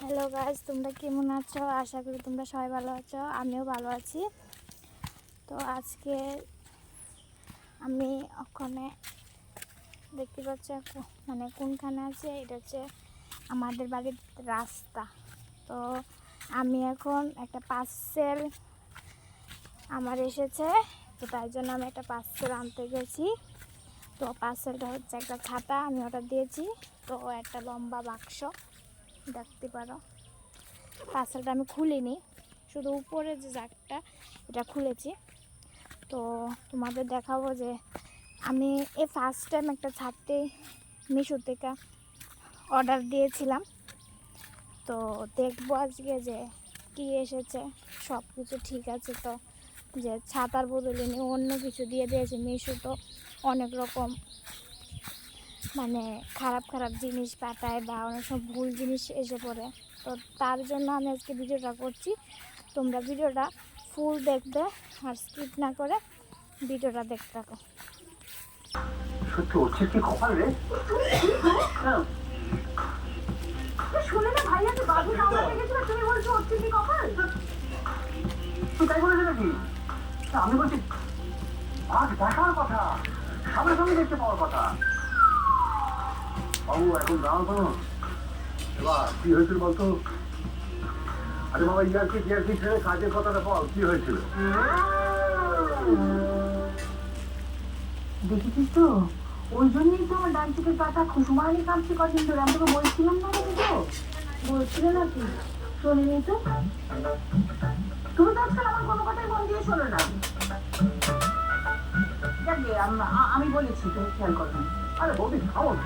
Hello guys, তোমরা কেমন আছো? আশা করি তোমরা সবাই ভালো আছো। আমিও ভালো আছি। তো আজকে আমি ওখানে দেখতে পাচ্ছি মানে কোনখানে আছে, এটা হচ্ছে আমাদের বাড়ির রাস্তা। তো আমি এখন একটা পার্সেল আমার এসেছে, তো তাই জন্য আমি একটা পার্সেল আনতে গেছি। তো পার্সেলটা হচ্ছে একটা ছাতা, আমি অর্ডার দিয়েছি। তো একটা লম্বা বাক্স দেখতে পারো। পার্সেলটা আমি খুলিনি, শুধু উপরে যে জ্যাকটা এটা খুলেছি। তো তোমাদের দেখাবো যে আমি ফার্স্ট টাইম একটা ছাদটি মিশো থেকে অর্ডার দিয়েছিলাম। তো দেখবো আজকে যে কি এসেছে, সব কিছু ঠিক আছে। তো যে ছাতার বদলে নিয়ে অন্য কিছু দিয়ে দিয়েছে। মিশো তো অনেক রকম মানে খারাপ খারাপ জিনিস পাঠায় বা অনেক সব ভুল জিনিস এসে পড়ে। তো তার জন্য আমি আজকে ভিডিওটা করছি। তোমরা ভিডিওটা ফুল দেখবে আর স্কিপ না করে ভিডিওটা দেখতে থাকো। সত্যি হচ্ছে কি কপাল রে? শুনে না ভাইয়া তো বাবু কামড়াতে গেছিল, তুমি বলছো হচ্ছে কি কপাল? তুই তাই বলেছে নাকি? আমি বলছি আজ দেখার কথা, সামনে সামনে দেখতে পাওয়ার কথা। বাবু এখন দাঁড়াও তো, এবার কি হয়েছিল বলতো? আরে বাবা, ইয়ার্কি ছেড়ে কাজের কথাটা বল, কি হয়েছিল? দেখেছিস তো, ওই জন্যই তো আমার ডান চোখের পাতা খুশমানি কাঁপছে কদিন ধরে। আমি তোকে বলছিলাম না নাকি? তো বলছিল নাকি? শোনেনি তো? তুমি তো আজকাল আমার কোনো কথাই মন দিয়ে শোনো না। যাকে আমি বলেছি, তুমি খেয়াল করো না। আরে বৌদি খাও না,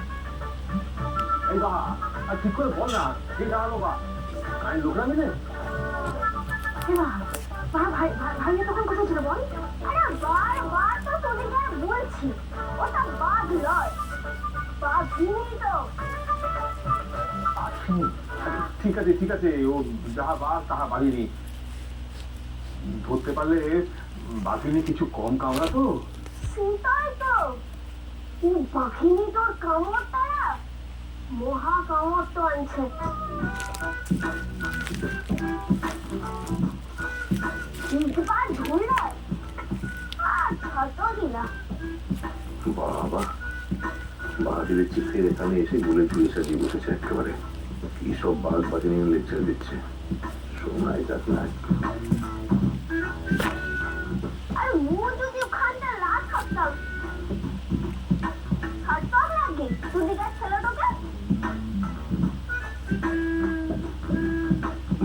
এই বাবা আর ঠিক করে বল না, ঠিক দাঁড়ালো বা আমি লোকরা মিলে ভাইয়া তখন কোথায় ছিল বল? আরে বারবার তো তোদেরকে বলছি, ওটা বাঘ নয়, বাঘিনী তো। ঠিক আছে, ও যাহা বাঘ তাহা বাঘিনী। ধরতে পারলে বাঘিনী কিছু কম কামড়া তো। সেটাই তো, বাঘিনী তোর কামড় তারা মহা কামড় তো আনছে। বাবা, বাঘ দেখছি ফের এখানে এসে বলে চুলে সাজিয়ে বসেছে একেবারে। কি সব বাঘ বাঘে নিয়ে লেকচার দিচ্ছে, শোনাই যাক না।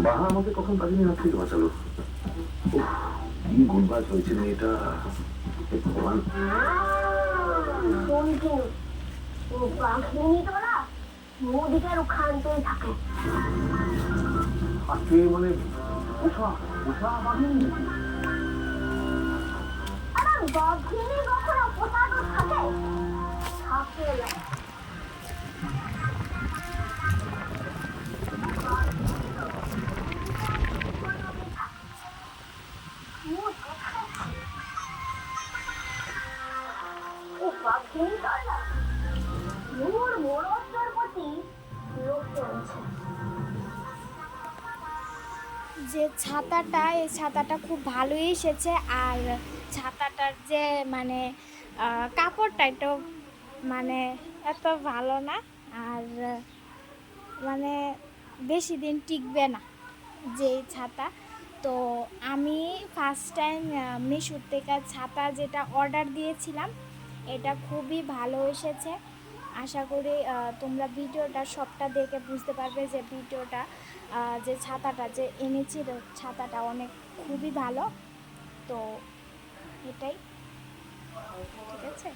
বাহা আমাকে কখন বাঘিনী হাত থেকে বাঁচালো। কি গুণবাজ হয়েছে মেয়েটা, ভগবান। ও বাঘিনী তোরা মোদিকার ওখানতেই থাকে। আজকে মানে উষা বাঘিনী? আরে বাঘিনী কখনো পোষানো থাকে? থাকে না। যে ছাতাটা, এই ছাতাটা খুব ভালোই এসেছে। আর ছাতাটার যে মানে কাপড়টা একটু মানে এত ভালো না, আর মানে বেশি দিন টিকবে না যে ছাতা। তো আমি ফার্স্ট টাইম মিশো থেকে ছাতা যেটা অর্ডার দিয়েছিলাম, এটা খুবই ভালো এসেছে। আশা করি তোমরা ভিডিওটা সবটা দেখে বুঝতে পারবে যে ভিডিওটা যে ছাতাটা যে এনেছিল, ছাতাটা অনেক খুবই ভালো। তো এটাই ঠিক আছে।